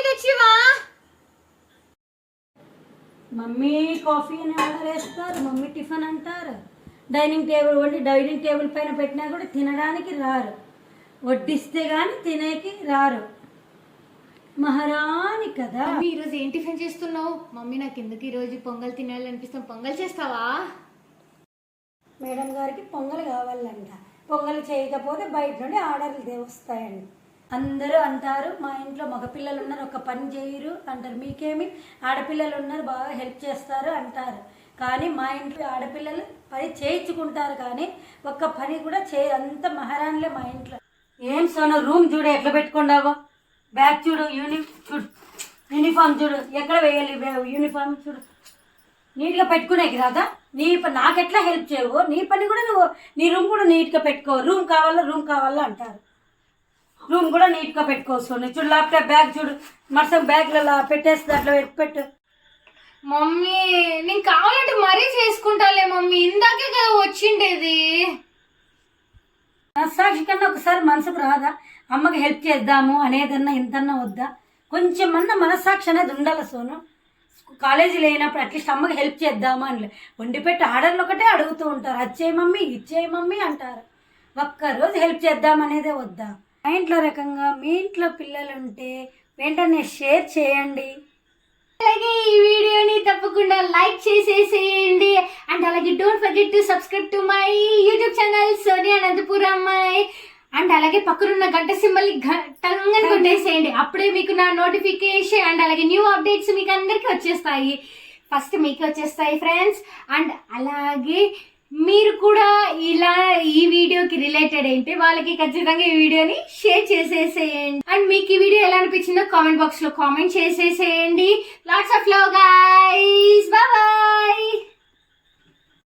తెచ్చివా? Mummy coffee అని order వేస్తారు, mummy tiffin అంటారు. డైనింగ్ టేబుల్ వండి డైనింగ్ టేబుల్ పైన పెట్టినా కూడా తినడానికి రారు, వడ్డిస్తే కానీ తినేకి రారు. మహారాణి కదా. ఈరోజు ఏం టిఫిన్ చేస్తున్నావు? మమ్మీ నాకు ఎందుకు ఈరోజు పొంగల్ తినాలనిపిస్తాం, పొంగల్ చేస్తావా? మేడం గారికి పొంగల్ కావాలంట. పొంగల్ చేయకపోతే బయట నుండి ఆర్డర్లు వస్తాయండి. అందరూ అంటారు మా ఇంట్లో మగపిల్లలు ఉన్నారు, ఒక పని చేయరు అంటారు. మీకేమి ఆడపిల్లలు ఉన్నారు, బాగా హెల్ప్ చేస్తారు అంటారు. కానీ మా ఇంట్లో ఆడపిల్లలు పని చేయించుకుంటారు, కానీ ఒక్క పని కూడా అంత మహారాణిలే మా ఇంట్లో. ఏం సోను, రూమ్ చూడు ఎట్లా పెట్టుకున్నావో, బ్యాగ్ చూడు, యూనిఫామ్ చూడు ఎక్కడ వేయాలి, యూనిఫామ్ చూడు నీట్గా పెట్టుకునేకి రాదా? నాకెట్లా హెల్ప్ చేయవు? నీ పని కూడా నువ్వు, నీ రూమ్ కూడా నీట్గా పెట్టుకో. రూమ్ కావాలా అంటారు, రూమ్ కూడా నీట్గా పెట్టుకోవచ్చు. చూడు ల్యాప్టాప్ బ్యాగ్ చూడు, మరసం బ్యాగ్లలో పెట్టేస్తే అట్లా పెట్టు. మమ్మీ నేను కావాలంటే మరీ చేసుకుంటాలే మమ్మీ, ఇందాకే కదా వచ్చిండేది. మనస్సాక్షి కన్నా ఒకసారి మనసుకు రాదా? అమ్మకి హెల్ప్ చేద్దాము అనేదన్నా ఇంతన్నా వద్దా? కొంచెం మనస్సాక్షి అనేది ఉండాలి సోను. కాలేజీలో అయినప్పుడు అట్లీస్ట్ అమ్మకి హెల్ప్ చేద్దామా అని వండిపెట్టి ఆర్డర్లు ఒకటే అడుగుతూ ఉంటారు, అచ్చేయి మమ్మీ ఇచ్చేయి మమ్మీ అంటారు. ఒక్కరోజు హెల్ప్ చేద్దామనేదే వద్దా? మా ఇంట్లో రకంగా మీ ఇంట్లో పిల్లలు ఉంటే వెంటనే షేర్ చేయండి. అలాగే ఈ వీడియోని తప్పకుండా లైక్ చేసేసేయండి. అండ్ అలాగే don't forget to subscribe to my YouTube channel Sonia Anantapuram అమ్మాయి. అండ్ అలాగే పక్కనున్న గంట సింబల్ టంగని కొట్టేసేయండి, అప్పుడే మీకు నా నోటిఫికేషన్ అండ్ అలాగే న్యూ అప్డేట్స్ మీకు అందరికీ వచ్చేస్తాయి. ఫస్ట్ మీకు వచ్చేస్తాయి ఫ్రెండ్స్. అండ్ అలాగే మీరు కూడా ఇలా ఈ వీడియోకి రిలేటెడ్ ఏంటి వాళ్ళకి ఖచ్చితంగా ఈ వీడియోని షేర్ చేసేసేయండి. అండ్ మీకు ఈ వీడియో ఎలా అనిపించిందో కామెంట్ బాక్స్ లో కామెంట్ చేసేసేయండి. Lots of love guys.